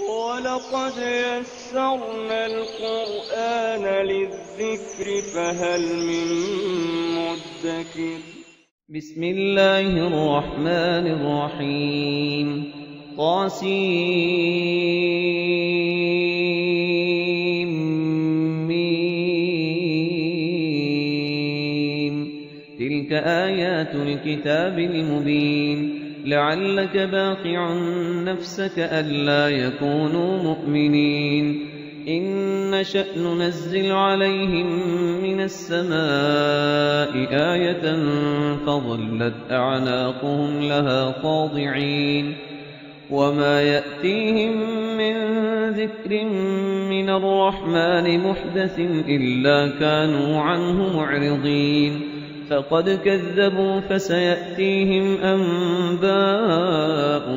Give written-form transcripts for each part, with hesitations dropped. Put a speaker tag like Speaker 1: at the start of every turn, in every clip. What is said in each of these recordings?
Speaker 1: ولقد يسرنا القرآن للذكر فهل من مدكر.
Speaker 2: بسم الله الرحمن الرحيم. طاسيم. تلك آيات الكتاب المبين. لعلك باقع نفسك ألا يكونوا مؤمنين. إن نشأ ننزل عليهم من السماء آية فظلت أعناقهم لها خاضعين. وما يأتيهم من ذكر من الرحمن محدث إلا كانوا عنه معرضين. فقد كذبوا فسيأتيهم أنباء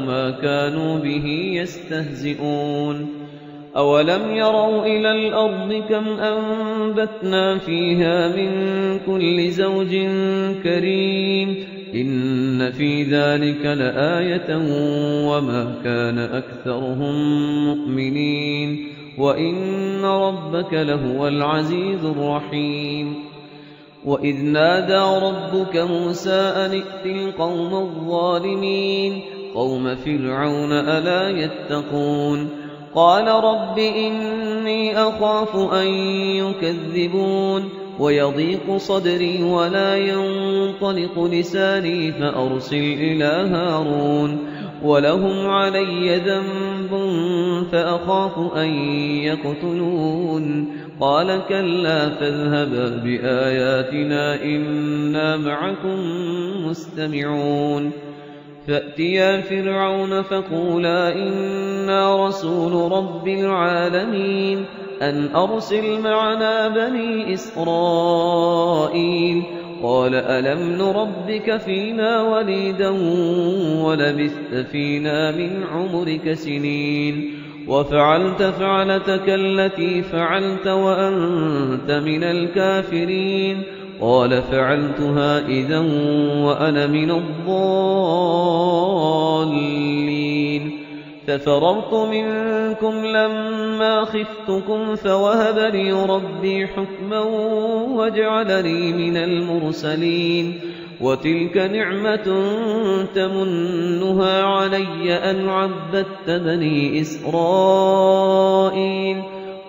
Speaker 2: ما كانوا به يستهزئون. أولم يروا إلى الأرض كم أنبتنا فيها من كل زوج كريم. إن في ذلك لآية وما كان أكثرهم مؤمنين. وإن ربك لهو العزيز الرحيم. وإذ نادى ربك موسى أن ائت القوم الظالمين قوم فرعون ألا يتقون. قال رب إني أخاف أن يكذبون ويضيق صدري ولا ينطلق لساني فأرسل إلى هارون ولهم علي ذنب فأخاف أن يقتلون. قال كلا فاذهبا بآياتنا إنا معكم مستمعون. فأتيا فرعون فقولا إنا رسول رب العالمين أن أرسل معنا بني إسرائيل. قال ألم نربك فينا وليدا ولبثت فينا من عمرك سنين وفعلت فعلتك التي فعلت وأنت من الكافرين. قال فعلتها إذا وأنا من الضالين. ففررت منكم لما خفتكم فوهب لي ربي حكما وجعلني من المرسلين. وتلك نعمة تمنها علي أن عبدت بني إسرائيل.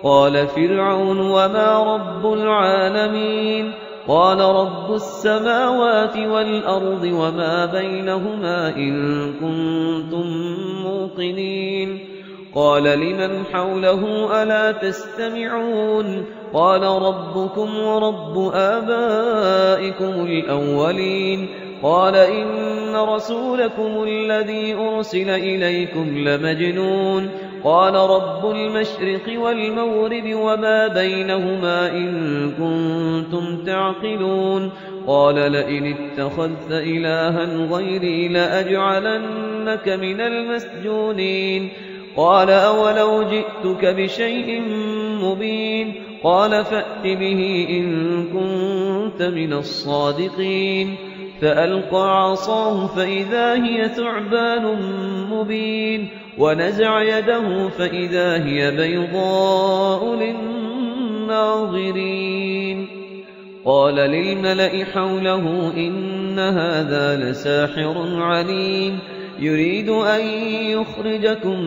Speaker 2: قال فرعون وما رب العالمين. قال رب السماوات والأرض وما بينهما إن كنتم موقنين. قال لمن حوله ألا تستمعون. قال ربكم ورب آبائكم الأولين. قال إن رسولكم الذي أرسل إليكم لمجنون. قال رب المشرق والمغرب وما بينهما إن كنتم تعقلون. قال لئن اتخذت إلها غيري لأجعلنك من المسجونين. قال أولو جئتك بشيء مبين. قال فأت به إن كنت من الصادقين. فألقى عصاه فإذا هي ثعبان مبين. ونزع يده فإذا هي بيضاء للناظرين. قال للملأ حوله إن هذا لساحر عليم يريد أن يخرجكم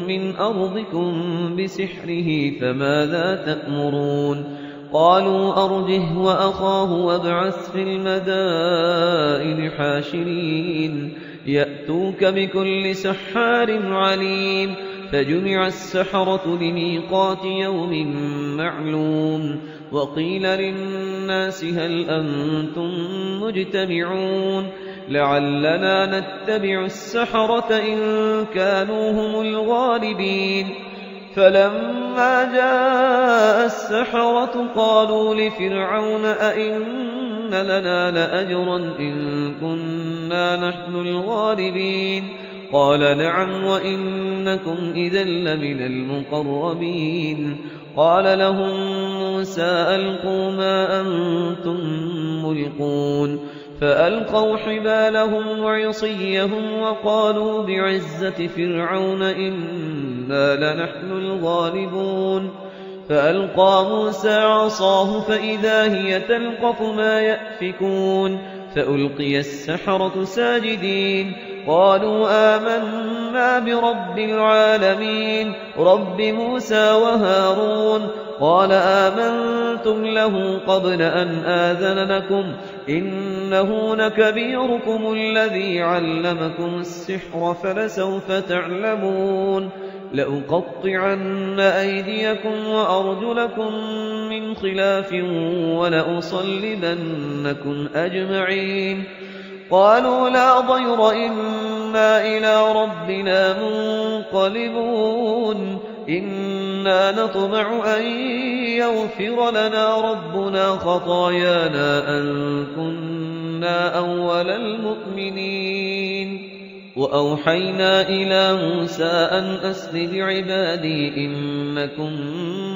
Speaker 2: من أرضكم بسحره فماذا تأمرون. قالوا أرجه وأخاه وابعث في المدائن حاشرين يأتوك بكل سحار عليم. فجمع السحرة لميقات يوم معلوم. وقيل للناس هل أنتم مجتمعون لعلنا نتبع السحرة إن كانوا هم الغالبين. فلما جاء السحرة قالوا لفرعون أئن لنا لأجرا إن كنا نحن الغالبين. قال نعم وإنكم إذا لمن المقربين. قال لهم موسى ألقوا ما أنتم ملقون. فألقوا حبالهم وعصيهم وقالوا بعزة فرعون إنا إنا لنحن الغالبون فألقى موسى عصاه فإذا هي تلقف ما يأفكون فألقي السحرة ساجدين قالوا آمنا برب العالمين رب موسى وهارون قال آمنتم له قبل أن آذن لكم إنه لكبيركم الذي علمكم السحر فلسوف تعلمون لأقطعن أيديكم وأرجلكم من خلاف ولأصلبنكم أجمعين قالوا لا ضير إنا إلى ربنا منقلبون إنا نطمع أن يغفر لنا ربنا خطايانا أن كنا أول المؤمنين وأوحينا إلى موسى أن أسر بعبادي إنكم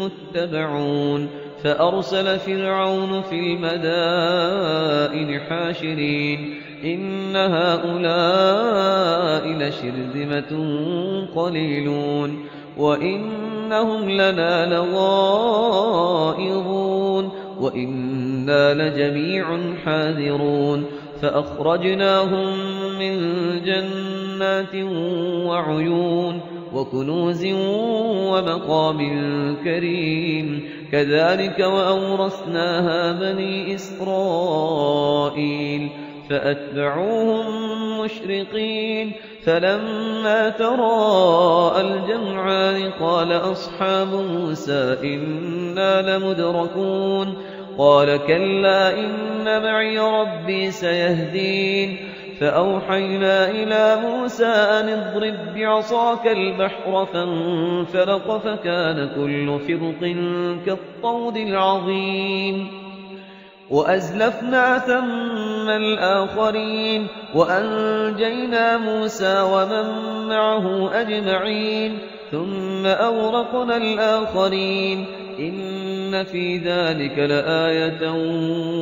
Speaker 2: متبعون فأرسل فرعون في المدائن حاشرين إن هؤلاء لشرذمة قليلون وإنهم لنا لغائظون وإنا لجميع حاذرون فأخرجناهم من جنات وعيون وكنوز ومقام كريم كذلك وأورثناها بني إسرائيل فأتبعوهم مشرقين فلما تراءى الجمعان قال أصحاب موسى إنا لمدركون قال كلا إن معي ربي سيهدين فأوحينا إلى موسى أن اضرب بعصاك البحر فانفلق فكان كل فرق كالطود العظيم وأزلفنا ثم الآخرين وأنجينا موسى ومن معه أجمعين ثم أورقنا الآخرين إن في ذلك لآية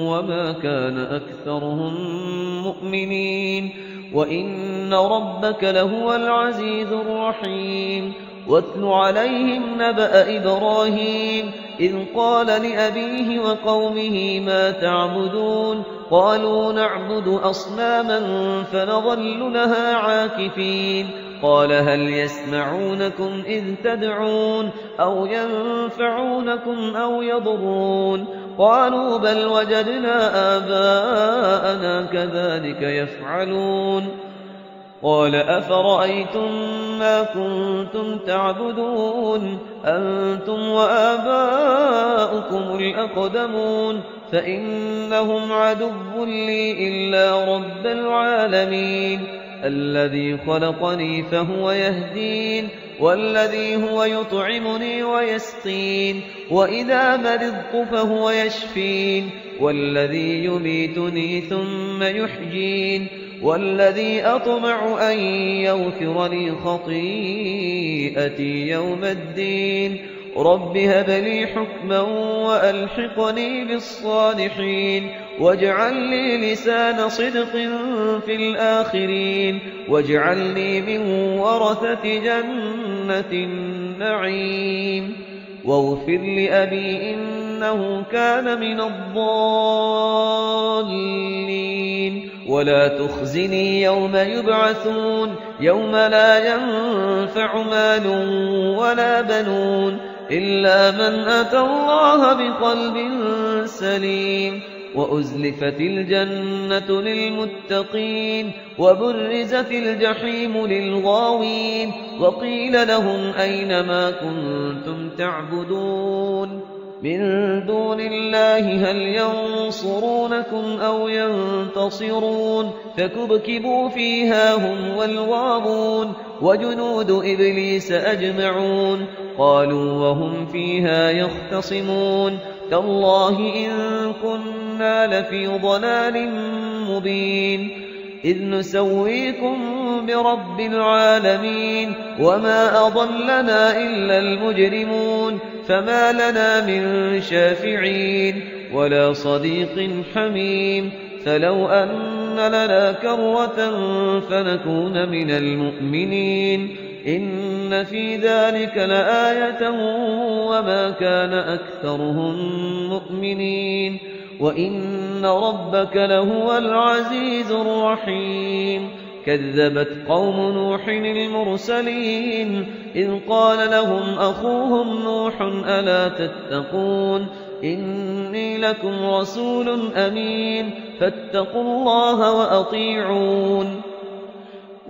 Speaker 2: وما كان أكثرهم مؤمنين وإن ربك لهو العزيز الرحيم واتل عليهم نبأ إبراهيم إذ قال لأبيه وقومه ما تعبدون قالوا نعبد أصناما فنظل لها عاكفين قال هل يسمعونكم إذ تدعون أو ينفعونكم أو يضرون قالوا بل وجدنا آباءنا كذلك يفعلون قال أفرأيتم ما كنتم تعبدون أنتم وآباؤكم الأقدمون فإنهم عدو لي إلا رب العالمين الذي خلقني فهو يهدين والذي هو يطعمني ويسقين وإذا مرضت فهو يشفين والذي يميتني ثم يحيين والذي أطمع أن يغفر لي خطيئتي يوم الدين رب هب لي حكما وألحقني بالصالحين واجعل لي لسان صدق في الآخرين واجعلني من ورثة جنة النعيم واغفر لأبي إنه كان من الضالين ولا تخزني يوم يبعثون يوم لا ينفع مال ولا بنون إلا من أتى الله بقلب سليم وأزلفت الجنة للمتقين وبرزت الجحيم للغاوين وقيل لهم أين ما كنتم تعبدون من دون الله هل ينصرونكم أو ينتصرون فكبكبوا فيها هم والغاوون وجنود إبليس أجمعون قالوا وهم فيها يختصمون تالله إن كنا لفي ضلال مبين إذ نسويكم برب العالمين وما أضلنا إلا المجرمون فما لنا من شافعين ولا صديق حميم فلو أن لنا كرة فنكون من المؤمنين إن إن في ذلك لآية وما كان أكثرهم مؤمنين وإن ربك لهو العزيز الرحيم كذبت قوم نوح المرسلين إذ قال لهم أخوهم نوح ألا تتقون إني لكم رسول أمين فاتقوا الله وأطيعون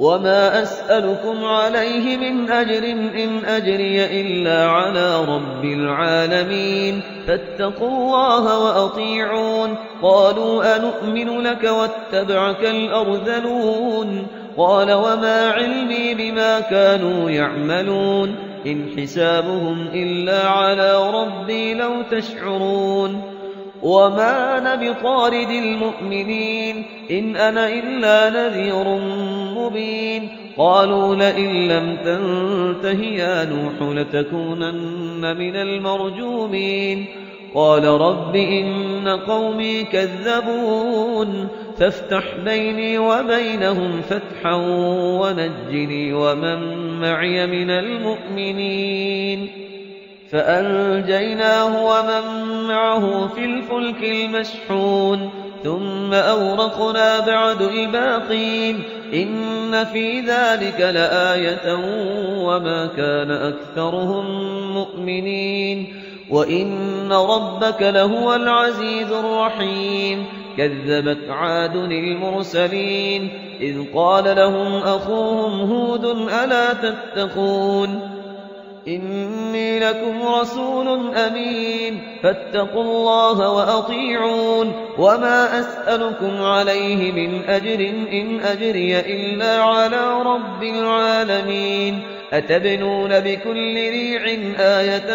Speaker 2: وما أسألكم عليه من أجر إن أجري إلا على رب العالمين فاتقوا الله وأطيعون قالوا أنؤمن لك واتبعك الأرذلون قال وما علمي بما كانوا يعملون إن حسابهم إلا على ربي لو تشعرون وما أنا بطارد المؤمنين إن أنا إلا نذير مبين قالوا لئن لم تنته يا نوح لتكونن من المرجومين قال رب إن قومي كذبون فافتح بيني وبينهم فتحا ونجني ومن معي من المؤمنين فأنجيناه ومن معه في الفلك المشحون ثم أورقنا بعد الباقين إن في ذلك لآية وما كان أكثرهم مؤمنين وإن ربك لهو العزيز الرحيم كذبت عاد المرسلين إذ قال لهم أخوهم هود ألا تتقون إني لكم رسول أمين فاتقوا الله وأطيعون وما أسألكم عليه من أجر إن أجري إلا على رب العالمين أتبنون بكل ريع آية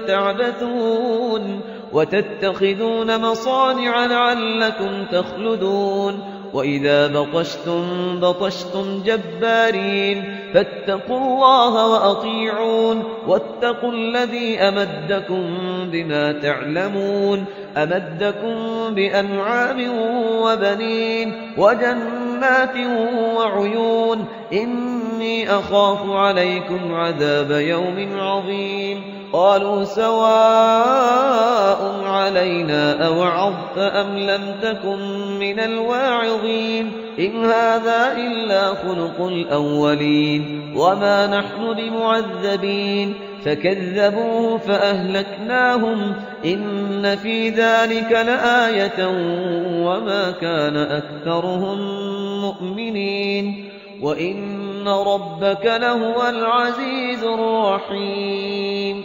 Speaker 2: تعبثون وتتخذون مصانع لعلكم تخلدون وإذا بطشتم جبارين فاتقوا الله وأطيعون واتقوا الذي أمدكم بما تعلمون أمدكم بأنعام وبنين وجنات وعيون إني أخاف عليكم عذاب يوم عظيم قالوا سواء علينا أوعظت أم لم تكن من الواعظين إن هذا إلا خلق الأولين وما نحن بمعذبين فكذبوه فأهلكناهم إن في ذلك لآية وما كان أكثرهم مؤمنين وإن ربك لهو العزيز الرحيم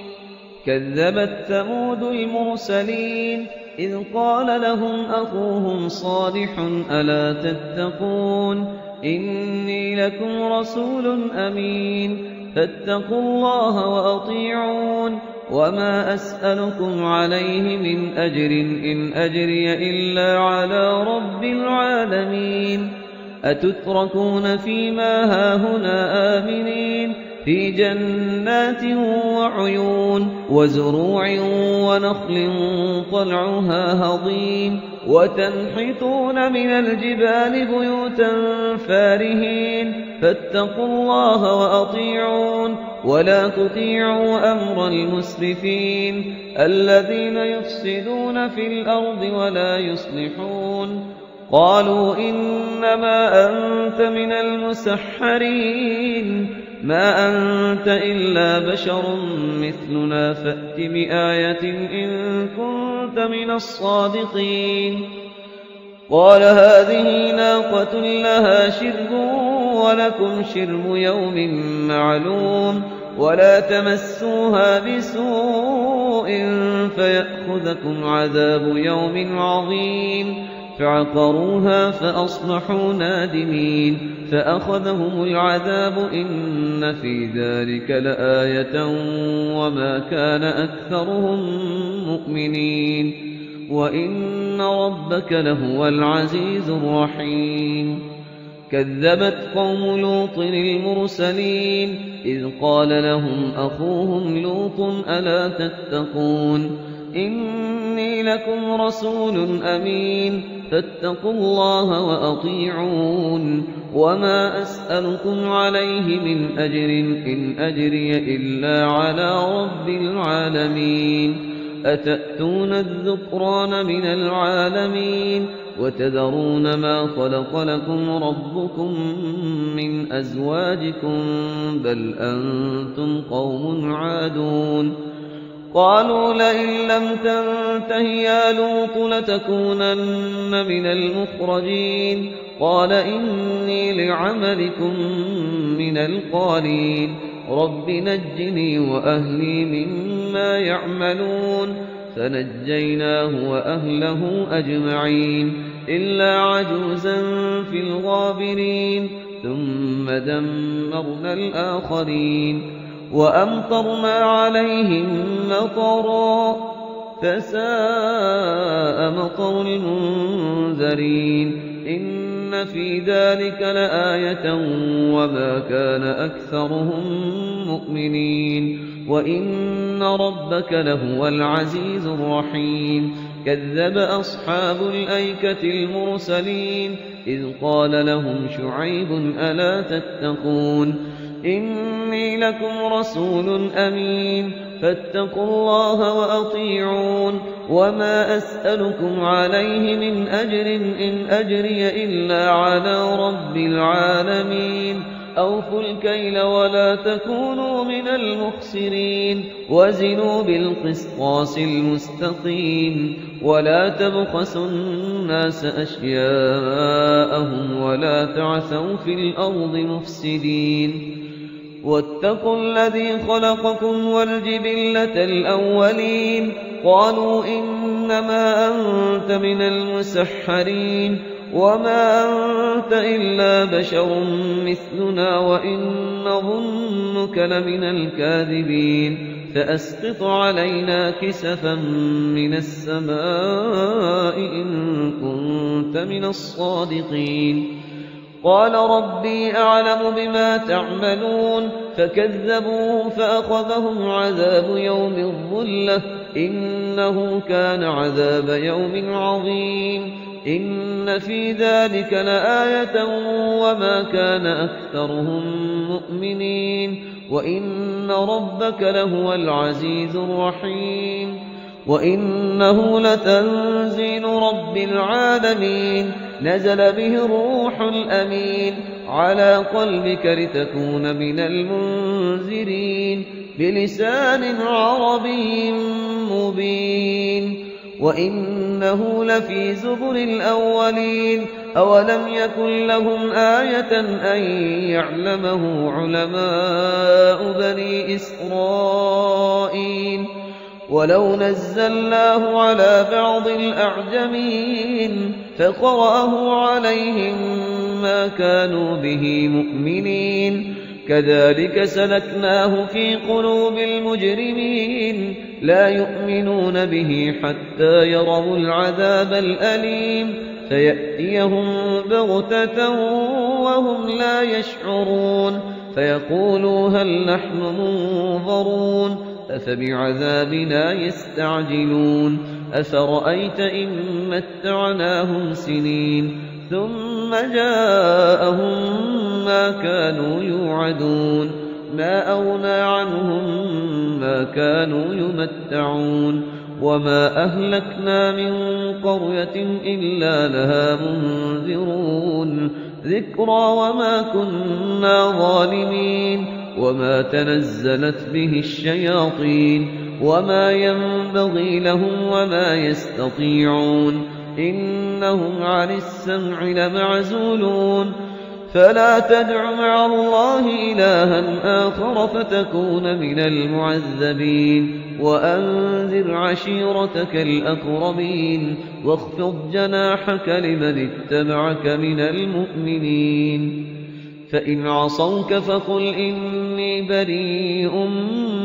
Speaker 2: كذبت ثمود المرسلين إذ قال لهم أخوهم صالح ألا تتقون إني لكم رسول أمين فاتقوا الله وأطيعون وما أسألكم عليه من أجر إن أجري إلا على رب العالمين أتتركون فيما هاهنا آمنين في جنات وعيون وزروع ونخل طلعها هضيم وتنحتون من الجبال بيوتا فارهين فاتقوا الله وأطيعون ولا تطيعوا أمر المسرفين الذين يفسدون في الأرض ولا يصلحون قالوا إنما أنت من المسحرين ما أنت إلا بشر مثلنا فأت بآية إن كنت من الصادقين قال هذه ناقة لها شرب ولكم شرب يوم معلوم ولا تمسوها بسوء فيأخذكم عذاب يوم عظيم فعقروها فأصبحوا نادمين فأخذهم العذاب إن في ذلك لآية وما كان أكثرهم مؤمنين وإن ربك لهو العزيز الرحيم كذبت قوم لوط المرسلين إذ قال لهم أخوهم لوط ألا تتقون إني لكم رسول أمين فاتقوا الله وأطيعون وما أسألكم عليه من أجر إن أجري إلا على رب العالمين أتأتون الذكران من العالمين وتذرون ما خلق لكم ربكم من أزواجكم بل أنتم قوم عادون قالوا لئن لم تنته يا لوط لتكونن من المخرجين قال إني لعملكم من القالين رب نجني وأهلي مما يعملون فنجيناه وأهله أجمعين إلا عجوزا في الغابرين ثم دمرنا الآخرين وأمطرنا عليهم مطرا فساء مطر المنذرين إن في ذلك لآية وما كان أكثرهم مؤمنين وإن ربك لهو العزيز الرحيم كذب أصحاب الأيكة المرسلين إذ قال لهم شعيب ألا تتقون إني لكم رسول أمين فاتقوا الله وأطيعون وما أسألكم عليه من أجر إن أجري إلا على رب العالمين أوفوا الكيل ولا تكونوا من المخسرين وزنوا بالقسطاس المستقيم ولا تبخسوا الناس أشياءهم ولا تعثوا في الأرض مفسدين واتقوا الذي خلقكم والجبلة الأولين قالوا إنما أنت من المسحرين وما أنت إلا بشر مثلنا وإن نظنك لمن الكاذبين فأسقط علينا كسفا من السماء إن كنت من الصادقين قال ربي أعلم بما تعملون فكذبوه فأخذهم عذاب يوم الظلة إنه كان عذاب يوم عظيم إن في ذلك لآية وما كان أكثرهم مؤمنين وإن ربك لهو العزيز الرحيم وإنه لتنزيل رب العالمين نزل به الروح الأمين على قلبك لتكون من المنذرين بلسان عربي مبين وإنه لفي زبر الأولين أولم يكن لهم آية أن يعلمه علماء بني إسرائيل ولو نزلناه على بعض الأعجمين فقرأه عليهم ما كانوا به مؤمنين كذلك سلكناه في قلوب المجرمين لا يؤمنون به حتى يروا العذاب الأليم فيأتيهم بغتة وهم لا يشعرون فيقولوا هل نحن منظرون أفبعذابنا يستعجلون أفرأيت إن متعناهم سنين ثم جاءهم ما كانوا يوعدون ما أغنى عنهم ما كانوا يمتعون وما أهلكنا من قرية إلا لها منذرون ذكرى وما كنا ظالمين وما تنزلت به الشياطين وما ينبغي لهم وما يستطيعون إنهم عن السمع لمعزولون فلا تدع مع الله إلها آخر فتكون من المعذبين وأنذر عشيرتك الأقربين واخفض جناحك لمن اتبعك من المؤمنين فإن عصوك فقل إني بريء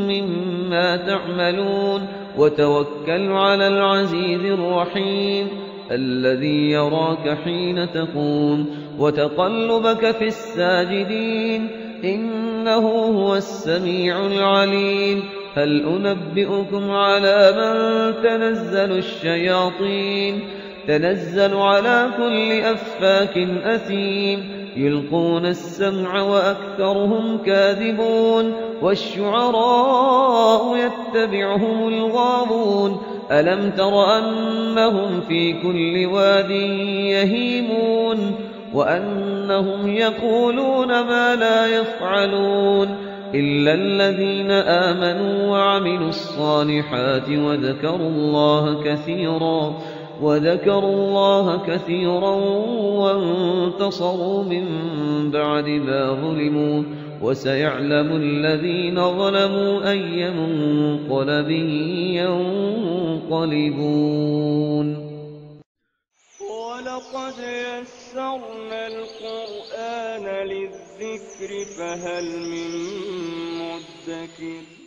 Speaker 2: مما تعملون وتوكل على العزيز الرحيم الذي يراك حين تقوم وتقلبك في الساجدين إنه هو السميع العليم هل أنبئكم على من تنزل الشياطين تنزل على كل أفاك أثيم يلقون السمع وأكثرهم كاذبون والشعراء يتبعهم الغاوون ألم تر أنهم في كل واد يهيمون وأنهم يقولون ما لا يفعلون إلا الذين آمنوا وعملوا الصالحات وذكروا الله كثيرا وانتصروا من بعد ما ظلموا وسيعلم الذين ظلموا أي منقلب ينقلبون
Speaker 1: ولقد يسرنا القرآن للذكر فهل من مدكر